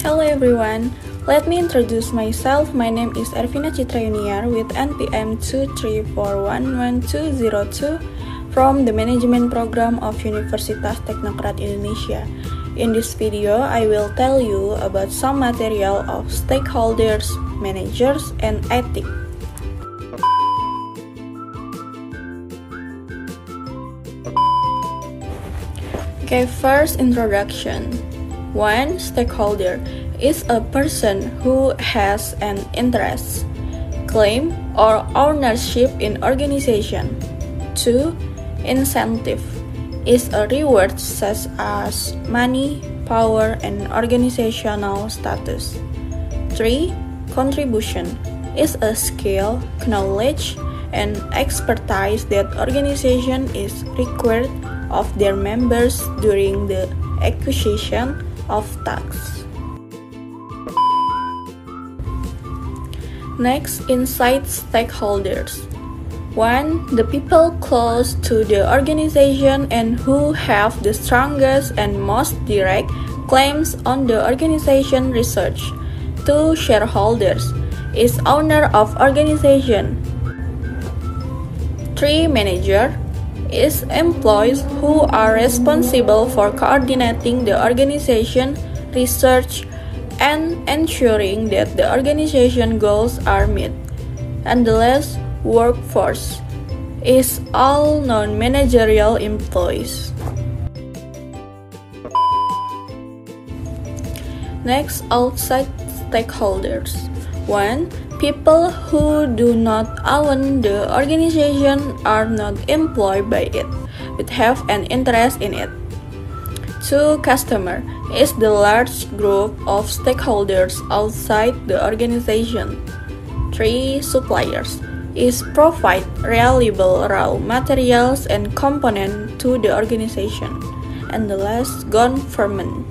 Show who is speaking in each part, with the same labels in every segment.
Speaker 1: Hello everyone, let me introduce myself. My name is Ervina Citrayuniar with NPM 234111202 from the Management Program of Universitas Teknokrat Indonesia. In this video, I will tell you about some material of stakeholders, managers, and ethics. Okay, first introduction. 1. Stakeholder is a person who has an interest, claim, or ownership in organization. 2. Incentive is a reward such as money, power, and organizational status. 3. Contribution is a skill, knowledge, and expertise that organization is required of their members during the acquisition of tasks. Next, insight stakeholders. 1. The people close to the organization and who have the strongest and most direct claims on the organization research. 2. Shareholders is owner of organization. 3. Manager is employees who are responsible for coordinating the organization research and ensuring that the organization goals are met. And the last, workforce is all non-managerial employees. Next, outside stakeholders. 1. People who do not own the organization are not employed by it, but have an interest in it. 2. Customer is the large group of stakeholders outside the organization. 3. Suppliers is provide reliable raw materials and components to the organization. And the last, government.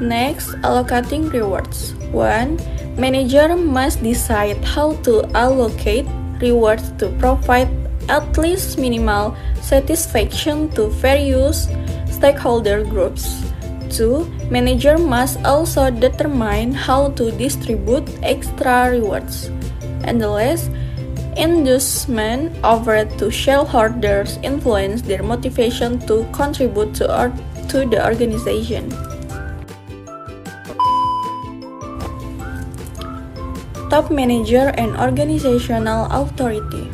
Speaker 1: Next, allocating rewards. 1. Manager must decide how to allocate rewards to provide at least minimal satisfaction to various stakeholder groups. 2. Manager must also determine how to distribute extra rewards. And the last, inducement offered to shareholders influence their motivation to contribute to the organization. Top manager and organizational authority.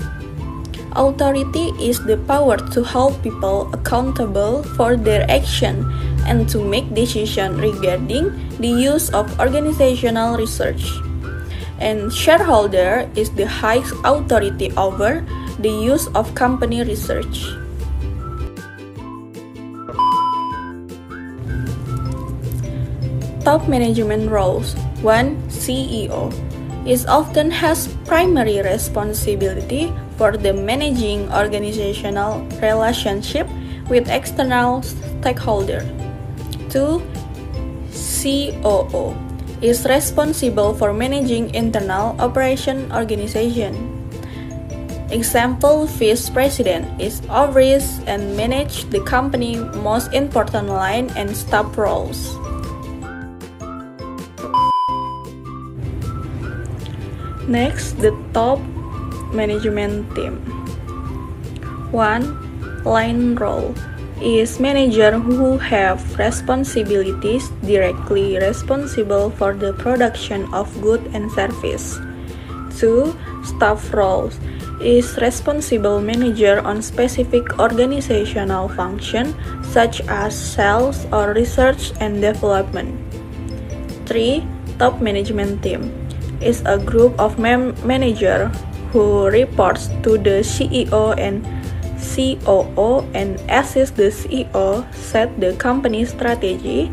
Speaker 1: Authority is the power to hold people accountable for their action and to make decisions regarding the use of organizational research. And shareholder is the highest authority over the use of company research. Top management roles. 1. CEO is often has primary responsibility for the managing organizational relationship with external stakeholders. 2. COO is responsible for managing internal operation organization. Example, Vice President is oversees and manage the company most important line and staff roles. Next, the top management team. 1. Line role is manager who have responsibilities directly responsible for the production of goods and service. 2. Staff roles is responsible manager on specific organizational function such as sales or research and development. 3. Top management team is a group of manager who reports to the CEO and COO and assists the CEO set the company strategy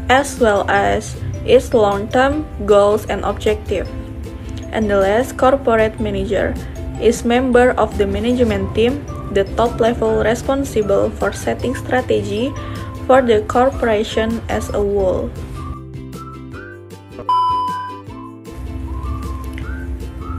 Speaker 1: as well as its long-term goals and objectives. And the last, corporate manager is member of the management team, the top level responsible for setting strategy for the corporation as a whole.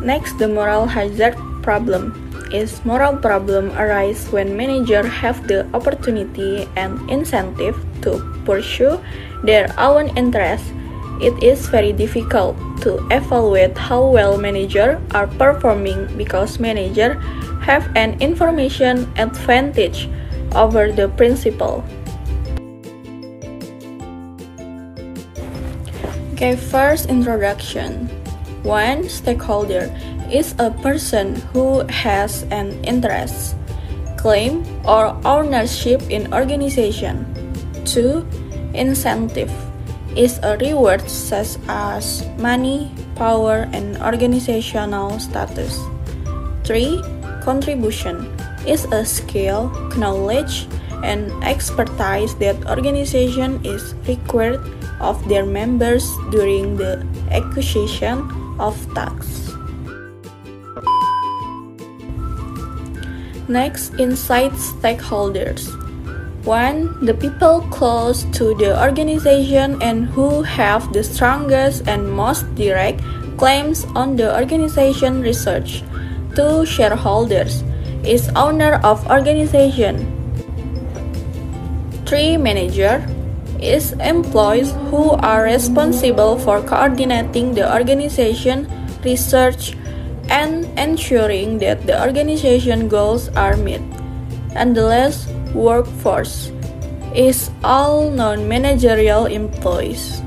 Speaker 1: Next, the moral hazard problem is moral problem arise when managers have the opportunity and incentive to pursue their own interests. It is very difficult to evaluate how well managers are performing because managers have an information advantage over the principal. Okay, first introduction. One stakeholder is a person who has an interest, claim, or ownership in organization. 2. Incentive is a reward such as money, power, and organizational status. 3. Contribution is a skill, knowledge, and expertise that organization is required of their members during the acquisition of tasks. Next, insight stakeholders. 1. The people close to the organization and who have the strongest and most direct claims on the organization research. 2. Shareholders is owner of organization. 3. Manager is employees who are responsible for coordinating the organization research and ensuring that the organization goals are met. And the last, workforce is all non-managerial employees.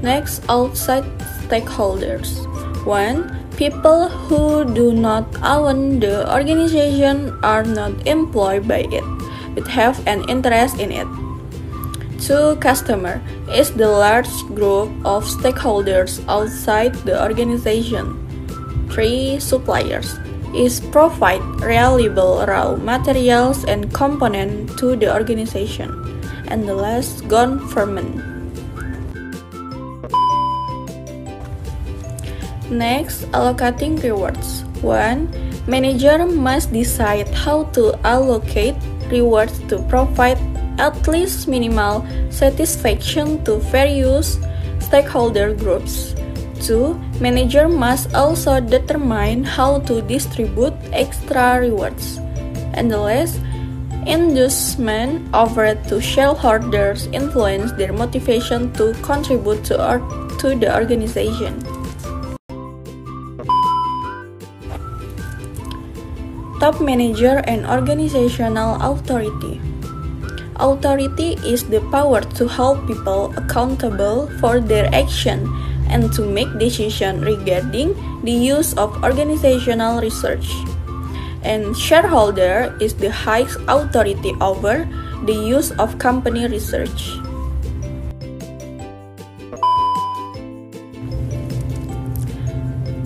Speaker 1: Next, outside stakeholders. 1. People who do not own the organization are not employed by it, but have an interest in it. 2. Customer is the large group of stakeholders outside the organization. 3. Suppliers is provide reliable raw materials and components to the organization. And the last, government. Next, allocating rewards. 1. Manager must decide how to allocate rewards to provide at least minimal satisfaction to various stakeholder groups. 2. Manager must also determine how to distribute extra rewards. And the last, inducement offered to shareholders influence their motivation to contribute to the organization. Top manager and organizational authority. Authority is the power to hold people accountable for their action and to make decisions regarding the use of organizational research. And shareholder is the highest authority over the use of company research.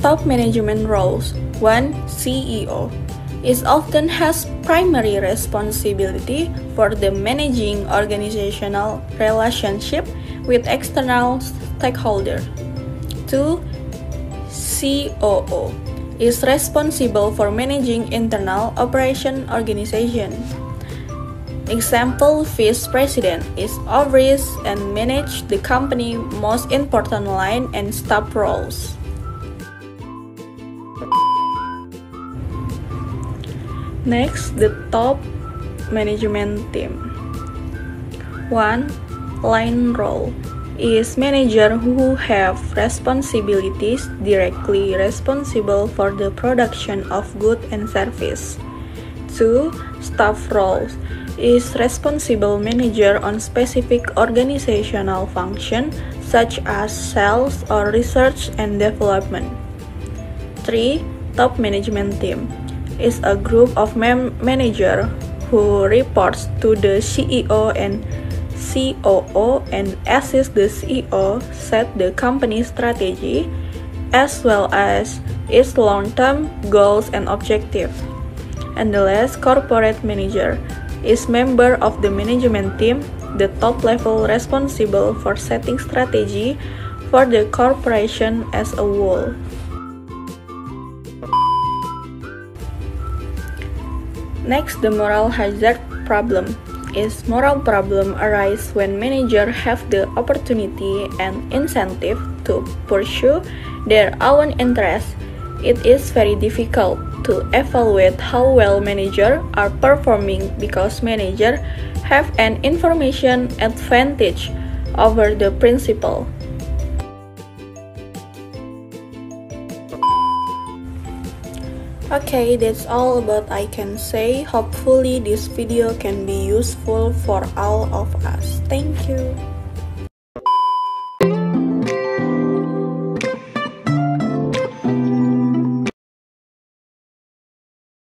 Speaker 1: Top management roles. 1. CEO is often has primary responsibility for the managing organizational relationship with external stakeholders. 2. COO is responsible for managing internal operation organization. Example, Vice President is oversees and manage the company most important line and staff roles. Next, the top management team. 1. Line role is manager who have responsibilities directly responsible for the production of goods and service. 2. Staff roles is responsible manager on specific organizational function such as sales or research and development. 3. Top management team is a group of manager who reports to the CEO and COO and assist the CEO set the company strategy as well as its long-term goals and objectives. And the last, corporate manager is member of the management team, the top level responsible for setting strategy for the corporation as a whole. Next, the moral hazard problem is moral problem arise when managers have the opportunity and incentive to pursue their own interests. It is very difficult to evaluate how well managers are performing because managers have an information advantage over the principal. Okay, that's all about I can say. Hopefully this video can be useful for all of us. Thank you.